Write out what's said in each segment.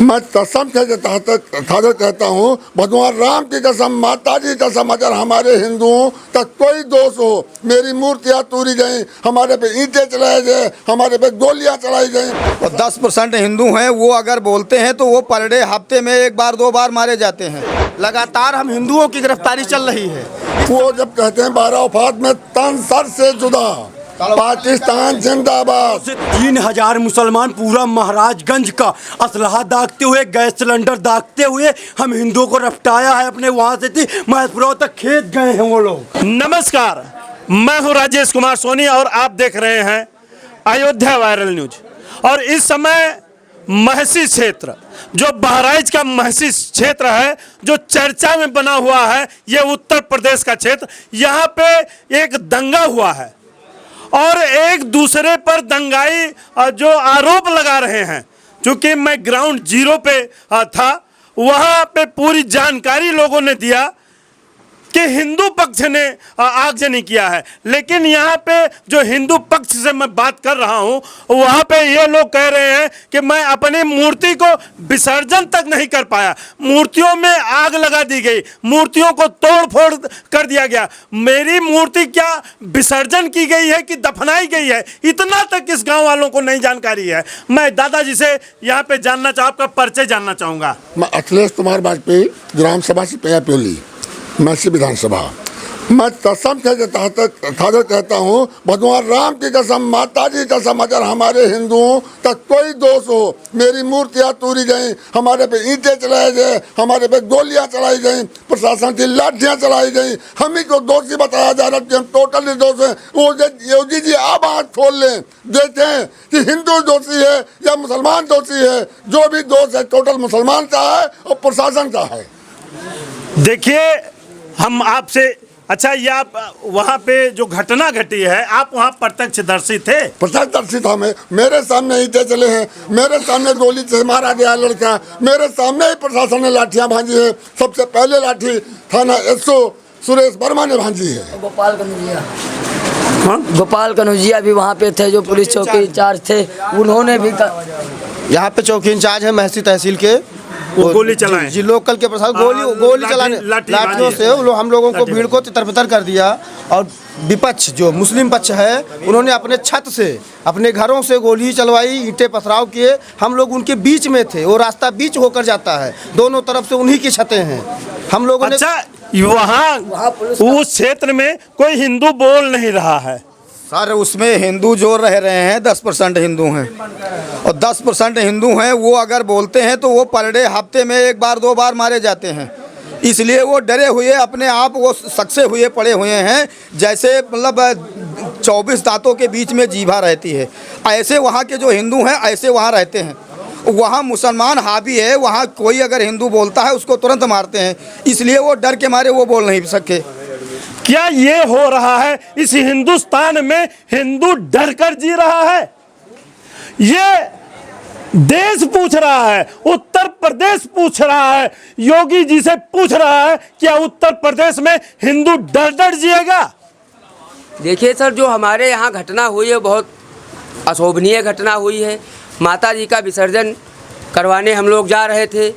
मैं कसम से खादर कहता हूँ, भगवान राम की कसम, माता जी की कसम, अगर हमारे हिंदुओं का कोई दोष हो, मेरी मूर्तियाँ तोड़ी गई, हमारे पे ईंटें चलाए गए, हमारे पे गोलियाँ चलाई गई। और 10% हिंदू हैं, वो अगर बोलते हैं तो वो पर डे हफ्ते में 1 बार 2 बार मारे जाते हैं। लगातार हम हिंदुओं की गिरफ्तारी चल रही है। वो जब कहते हैं 12 वफात में तन सर से जुदा, पाकिस्तान जिंदाबाद। 3000 मुसलमान पूरा महाराजगंज का असलहा दागते हुए, गैस सिलेंडर दागते हुए हम हिंदुओं को रफ्ताया है। अपने वहाँ से थी महसपुरा तक खेत गए हैं वो लोग। नमस्कार, मैं हूँ राजेश कुमार सोनी और आप देख रहे हैं अयोध्या वायरल न्यूज। और इस समय महसी क्षेत्र, जो बहराइच का महसी क्षेत्र है, जो चर्चा में बना हुआ है, ये उत्तर प्रदेश का क्षेत्र। यहाँ पे एक दंगा हुआ है और एक दूसरे पर दंगाई जो आरोप लगा रहे हैं। चूंकि मैं ग्राउंड जीरो पे था, वहाँ पे पूरी जानकारी लोगों ने दिया कि हिंदू पक्ष ने आगजनी किया है, लेकिन यहाँ पे जो हिंदू पक्ष से मैं बात कर रहा हूँ, वहाँ पे ये लोग कह रहे हैं कि मैं अपनी मूर्ति को विसर्जन तक नहीं कर पाया, मूर्तियों में आग लगा दी गई, मूर्तियों को तोड़ फोड़ कर दिया गया। मेरी मूर्ति क्या विसर्जन की गई है कि दफनाई गई है, इतना तक इस गाँव वालों को नहीं जानकारी है। मैं दादाजी से यहाँ पे जानना आपका परिचय जानना चाहूँगा। मैं अखिलेश कुमार वाजपेयी, ग्राम सभा से प्योली, महसी विधानसभा। मैं कसम से खादर कहता हूँ, भगवान राम की कसम, माता जी की कसम, अगर हमारे हिंदुओं का कोई दोष हो, मेरी मूर्तियाँ तोड़ी गई, हमारे पे ईंटें चलाए गए, हमारे पे गोलियाँ चलाई गई, प्रशासन की लाठियाँ चलाई गई, हम ही को दोषी बताया जा रहा है कि हम टोटल निर्दोष हैं। वो योगी जी आप आँख खोल लें, देखें कि हिंदू दोषी है या मुसलमान दोषी है। जो भी दोष है टोटल मुसलमान का है और प्रशासन का है। देखिए, हम आपसे, अच्छा ये आप वहाँ पे जो घटना घटी है, आप वहाँ प्रत्यक्षदर्शी थे? प्रत्यक्षदर्शी था मैं, मेरे सामने ईंटें चले हैं, मेरे सामने गोली से मारा गया लड़का, मेरे सामने ही प्रशासन ने लाठियाँ भांजी है। सबसे पहले लाठी थाना एसओ सुरेश वर्मा ने भांजी है। गोपाल कनौजिया भी वहाँ पे थे, जो पुलिस चौकी इंचार्ज थे, उन्होंने भी यहाँ पे चौकी इंचार्ज है महसी तहसील के, वो गोली चलाए जी, लोकल के प्रशासन गोली चलाने लाठियों से हम लोगों को भीड़ को तितर-बितर कर दिया। और विपक्ष जो मुस्लिम पक्ष है, उन्होंने अपने छत से, अपने घरों से गोली चलवाई, ईंटें पथराव किए। हम लोग उनके बीच में थे, वो रास्ता बीच होकर जाता है, दोनों तरफ से उन्हीं की छतें हैं। हम लोगों ने वहाँ उस क्षेत्र में कोई हिंदू बोल नहीं रहा है सर, उसमें हिंदू जो रह रहे हैं 10% हिंदू हैं, और 10% हिंदू हैं, वो अगर बोलते हैं तो वो पर डे हफ्ते में 1 बार 2 बार मारे जाते हैं। इसलिए वो डरे हुए, अपने आप वो सक्से हुए पड़े हुए हैं, जैसे मतलब 24 दांतों के बीच में जीभा रहती है। ऐसे वहाँ के जो हिंदू हैं ऐसे वहाँ रहते हैं। वहाँ मुसलमान हावी है, वहाँ कोई अगर हिंदू बोलता है उसको तुरंत मारते हैं, इसलिए वो डर के मारे वो बोल नहीं सके। क्या ये हो रहा है इस हिंदुस्तान में? हिंदू डर कर जी रहा है। ये देश पूछ रहा है, उत्तर प्रदेश पूछ रहा है, योगी जी से पूछ रहा है, क्या उत्तर प्रदेश में हिंदू डर डर जिएगा? देखिए सर, जो हमारे यहाँ घटना हुई है बहुत अशोभनीय घटना हुई है। माता जी का विसर्जन करवाने हम लोग जा रहे थे,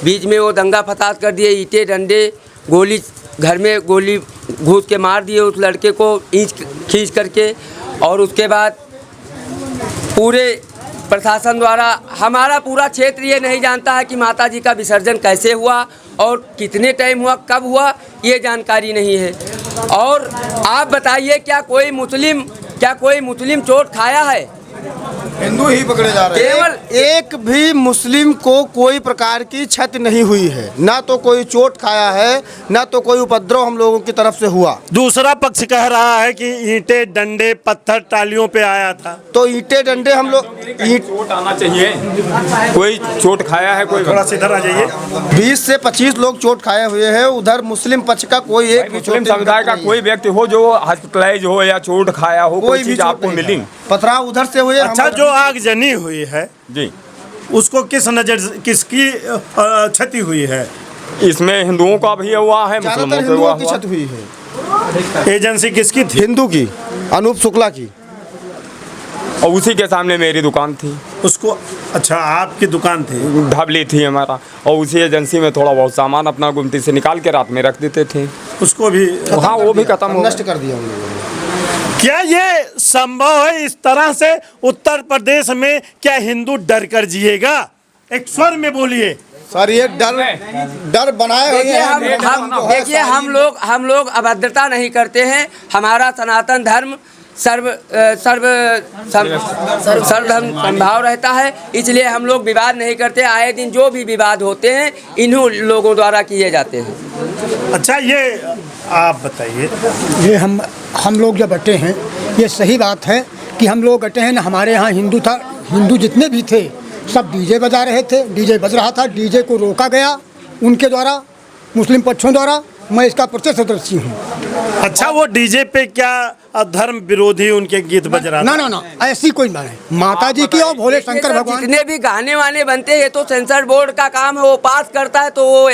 बीच में वो दंगा फसाद कर दिए, ईंटें डंडे, गोली, घर में गोली घुस के मार दिए उस लड़के को ईंच खींच करके। और उसके बाद पूरे प्रशासन द्वारा, हमारा पूरा क्षेत्र ये नहीं जानता है कि माता जी का विसर्जन कैसे हुआ और कितने टाइम हुआ, कब हुआ, ये जानकारी नहीं है। और आप बताइए, क्या कोई मुस्लिम चोट खाया है? हिंदू ही पकड़े जा रहे हैं। केवल एक भी मुस्लिम को कोई प्रकार की क्षति नहीं हुई है, ना तो कोई चोट खाया है, ना तो कोई उपद्रव हम लोगों की तरफ से हुआ। दूसरा पक्ष कह रहा है कि ईंटें डंडे पत्थर टालियों पे आया था। तो ईंटें डंडे हम लोग चोट आना चाहिए, कोई चोट खाया है, कोई थोड़ा इधर आ जाइए। 20 से 25 लोग चोट खाए हुए हैं। उधर मुस्लिम पक्ष का कोई एक मुस्लिम समुदाय का कोई व्यक्ति हो जो हॉस्पिटलाइज हो या चोट खाया हो, कोई चीज आपको मिली? पथराव उधर से हुए। अच्छा, जो आगजनी हुई है जी, उसको किसकी क्षति हुई है? इसमें हिंदुओं का भी हुआ है, मुसलमानों की क्षति हुई है। एजेंसी किसकी थी? हिंदू की, अनूप शुक्ला की। और उसी के सामने मेरी दुकान थी, उसको अच्छा आपकी दुकान थी, ढबली थी हमारा, और उसी एजेंसी में थोड़ा बहुत सामान अपना गुमती से निकाल के रात में रख देते थे। उसको भी हाँ वो भी खत्म हो नष्ट कर दिया उन लोगों ने। क्या ये संभव है इस तरह से उत्तर प्रदेश में? क्या हिंदू डर कर जिएगा? एक स्वर में बोलिए सर, ये डर बनाए हुए हैं। देखिए हम लोग अभद्रता नहीं करते हैं। हमारा सनातन धर्म सर्वधर्म समभाव रहता है, इसलिए हम लोग विवाद नहीं करते। आए दिन जो भी विवाद होते हैं इन्हीं लोगों द्वारा किए जाते हैं। अच्छा ये आप बताइए, ये हम लोग जब बटे हैं, ये सही बात है कि हम लोग बटे हैं ना। हमारे यहाँ हिंदू जितने भी थे सब डीजे बजा रहे थे, डीजे बज रहा था, डीजे को रोका गया उनके द्वारा, मुस्लिम पक्षों द्वारा। मैं इसका प्रत्यक्षदर्शी हूँ। अच्छा वो डीजे पे क्या धर्म विरोधी उनके गीत बज रहा था? ना ऐसी कोई बात नहीं। माता जी की और भोले शंकर भगवान जितने भी गाने वाने बनते हैं ये तो सेंसर बोर्ड का काम है, वो पास करता है, तो वो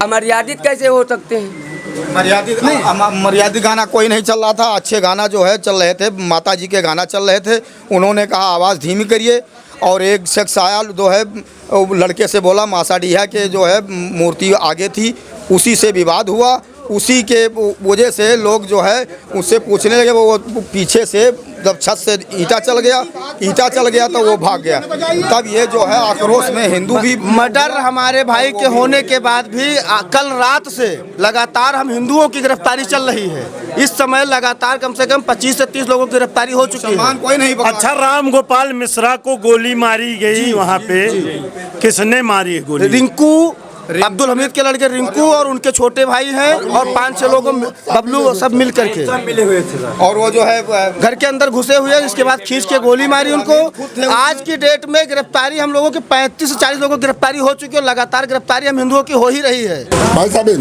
अमर्यादित कैसे हो सकते हैं? मर्यादित नहीं, मर्यादित गाना कोई नहीं चल रहा था। अच्छे गाना जो है चल रहे थे, माता जी के गाना चल रहे थे। उन्होंने कहा आवाज़ धीमी करिए, और एक शख्स आया जो है लड़के से बोला मासाडीहा के जो है मूर्ति आगे थी, उसी से विवाद हुआ। उसी के वजह से लोग जो है उससे पूछने लगे। वो पीछे से जब छत से ईंटा चल गया तो वो भाग गया। तब ये जो है आक्रोश में हिंदू भी मर्डर हमारे भाई के होने के बाद भी कल रात से लगातार हम हिंदुओं की गिरफ्तारी चल रही है। इस समय लगातार कम से कम 25 से 30 लोगों की गिरफ्तारी हो चुकी है। कोई नहीं। अच्छा राम गोपाल मिश्रा को गोली मारी गई वहाँ पे, किसने मारी गोली? रिंकू, अब्दुल हमीद के लड़के रिंकू और उनके छोटे भाई हैं, और 5-6 लोगों बबलू सब मिल करके मिले हुए थे। और वो जो है घर के अंदर घुसे हुए, इसके बाद खींच के गोली मारी उनको। आज की डेट में गिरफ्तारी हम लोगों की 35 से 40 लोगों की गिरफ्तारी हो चुकी है, और लगातार गिरफ्तारी हम हिंदुओं की हो ही रही है। भाई साहब ये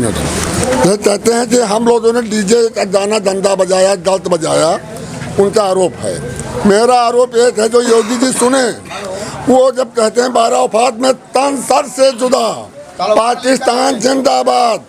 कहते हैं कि हम लोगों ने डीजे का गाना गंदा बजाया, गलत बजाया, उनका आरोप है। मेरा आरोप एक है, जो योगी जी सुने, वो जब कहते हैं 12 वफात में तन सर से जुदा, पाकिस्तान जिंदाबाद,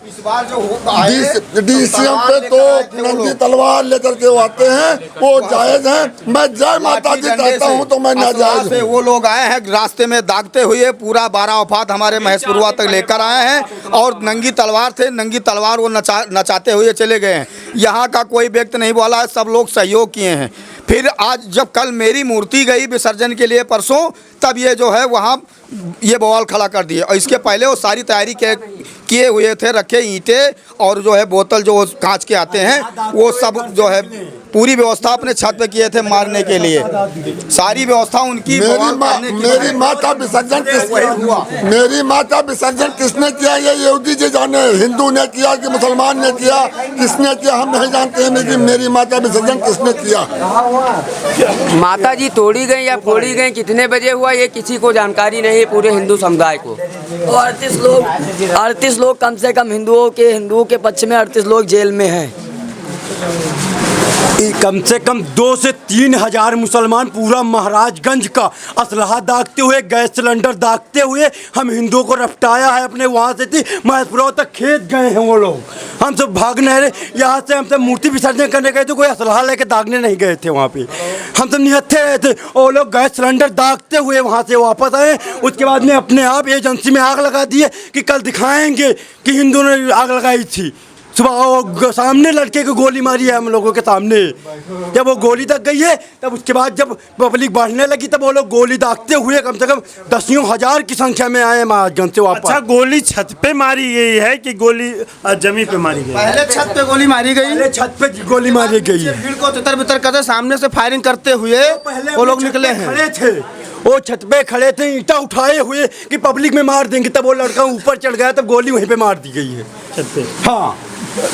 डीसीएम पे तो नंगी तलवार लेकर के वो आते हैं, वो जायज हैं। मैं जय माता दी कहता हूँ तो मैं नाजायज हूँ। वो लोग आए हैं रास्ते में दागते हुए, पूरा 12 वफात हमारे महेशपुरवा तक लेकर आए हैं, और नंगी तलवार थे, नंगी तलवार वो नचाते हुए चले गए हैं। यहाँ का कोई व्यक्ति नहीं बोला है, सब लोग सहयोग किए हैं। फिर आज जब कल मेरी मूर्ति गई विसर्जन के लिए परसों, तब ये जो है वहाँ ये बवाल खड़ा कर दिए। और इसके पहले वो सारी तैयारी किए हुए थे, रखे ईंटें और जो है बोतल जो कांच के आते हैं, वो सब जो है पूरी व्यवस्था अपने छत पे किए थे मारने के लिए। सारी व्यवस्था उनकी। मेरी माता विसर्जन किसने किया ये योगी जी जाने। हिंदू ने किया कि मुसलमान ने किया, किसने किया हम नहीं जानते हैं, लेकिन मेरी माता विसर्जन किसने किया। माता जी तोड़ी गई या फोड़ी गई, कितने बजे हुआ, ये किसी को जानकारी नहीं है पूरे हिंदू समुदाय को। 38 लोग कम से कम हिंदुओं के पक्ष में 38 लोग जेल में हैं। कम से कम 2 से 3 हजार मुसलमान पूरा महाराजगंज का असलहा दागते हुए, गैस सिलेंडर दागते हुए हम हिंदुओं को रफ्ताया है। अपने वहाँ से थी महेशपुरा तक खेत गए हैं वो लोग। हम सब भागने रहे यहाँ से, हम सब मूर्ति विसर्जन करने गए थे, कोई असलहा लेके दागने नहीं गए थे वहाँ पे। हम सब निहत्थे रहे थे, और लोग गैस सिलेंडर दागते हुए वहाँ से वापस आए। उसके बाद में अपने आप एजेंसी में आग लगा दिए कि कल दिखाएंगे कि हिंदुओं ने आग लगाई थी। सुबह सामने लड़के को गोली मारी है हम लोगों के सामने। जब वो गोली दग गई है, तब उसके बाद जब पब्लिक बढ़ने लगी, तब वो लोग गोली दागते हुए कम से कम 10 हजार की संख्या में आए महाराजगंज से वापस। अच्छा गोली छत पे मारी गई है कि गोली जमीन पे मारी गई? पहले छत पे गोली मारी गई, पहले छत पे गोली मारी गई है। भीड़ को तितर बितर करते सामने से फायरिंग करते हुए वो लोग निकले हैं। खड़े थे, वो छत पे खड़े थे ईंटा उठाए हुए कि पब्लिक में मार देंगे, तब वो लड़का ऊपर चढ़ गया, तब गोली वहीं पे मार दी गई है छत पे। हाँ,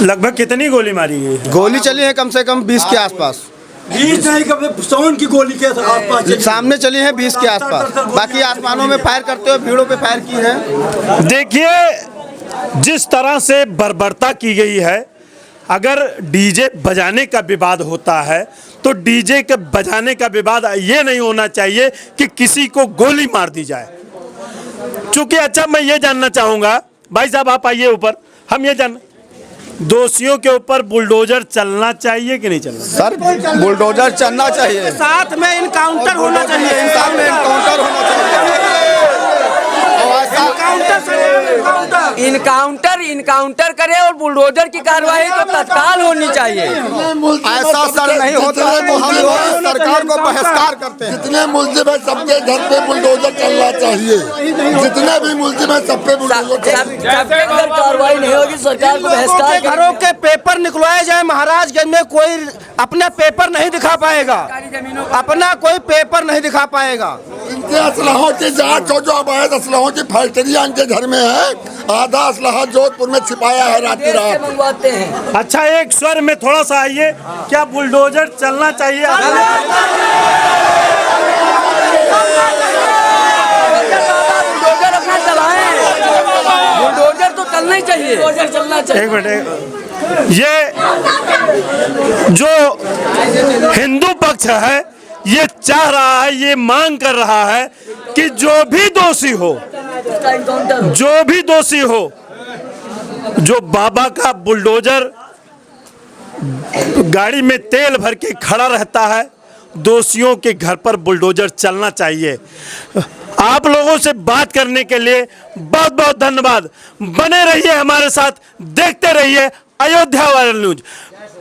लगभग कितनी गोली मारी गई है? गोली चली है कम से कम 20 के आसपास। 20 नहीं, कब 100 की गोली के आसपास सामने चली है 20 के आसपास। बाकी आसमानों में फायर करते हुए भीड़ों पे फायर की है। देखिए जिस तरह से बर्बरता की गई है, अगर डीजे बजाने का विवाद होता है तो डीजे के बजाने का विवाद ये नहीं होना चाहिए कि किसी को गोली मार दी जाए। चूंकि अच्छा मैं ये जानना चाहूँगा, भाई साहब आप आइए ऊपर, हम ये दोषियों के ऊपर बुलडोजर चलना चाहिए कि नहीं चलना? सर बुलडोजर चलना चाहिए, साथ में इनकाउंटर होना चाहिए, साथ में एनकाउंटर होना चाहिए। इनकाउंटर करे और बुलडोजर की कार्रवाई तो तत्काल होनी चाहिए। ऐसा सर नहीं होता है तो हम लोग सरकार को बहिष्कार करते हैं। जितने मुल्जिम है सबके घर पे बुलडोजर चलना चाहिए, जितने भी मुल्जिम है सब पे बुलडोजर कार्रवाई नहीं होगी, सरकार को बहिष्कार घरों के पेपर निकलवाए जाए। महाराजगंज में कोई अपना पेपर नहीं दिखा पाएगा, अपना कोई पेपर नहीं दिखा पाएगा। इनके असलहों की जांच हो, जो अवैध असलहों की फैक्ट्रियां इनके घर में है। आधा असलहा जोधपुर में छिपाया है रात मंगवाते हैं। अच्छा, एक स्वर में थोड़ा सा आइए, क्या बुलडोजर चलना चाहिए? बुलडोजर अपना चलाएं, बुलडोजर तो चलना ही चाहिए, बुलडोजर चलना चाहिए। एक मिनट, ये जो हिंदू पक्ष है ये चाह रहा है, ये मांग कर रहा है कि जो भी दोषी हो, जो बाबा का बुलडोजर गाड़ी में तेल भर के खड़ा रहता है, दोषियों के घर पर बुलडोजर चलना चाहिए। आप लोगों से बात करने के लिए बहुत बहुत धन्यवाद। बने रहिए हमारे साथ, देखते रहिए अयोध्या वायरल न्यूज।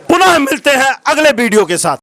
पुनः मिलते हैं अगले वीडियो के साथ।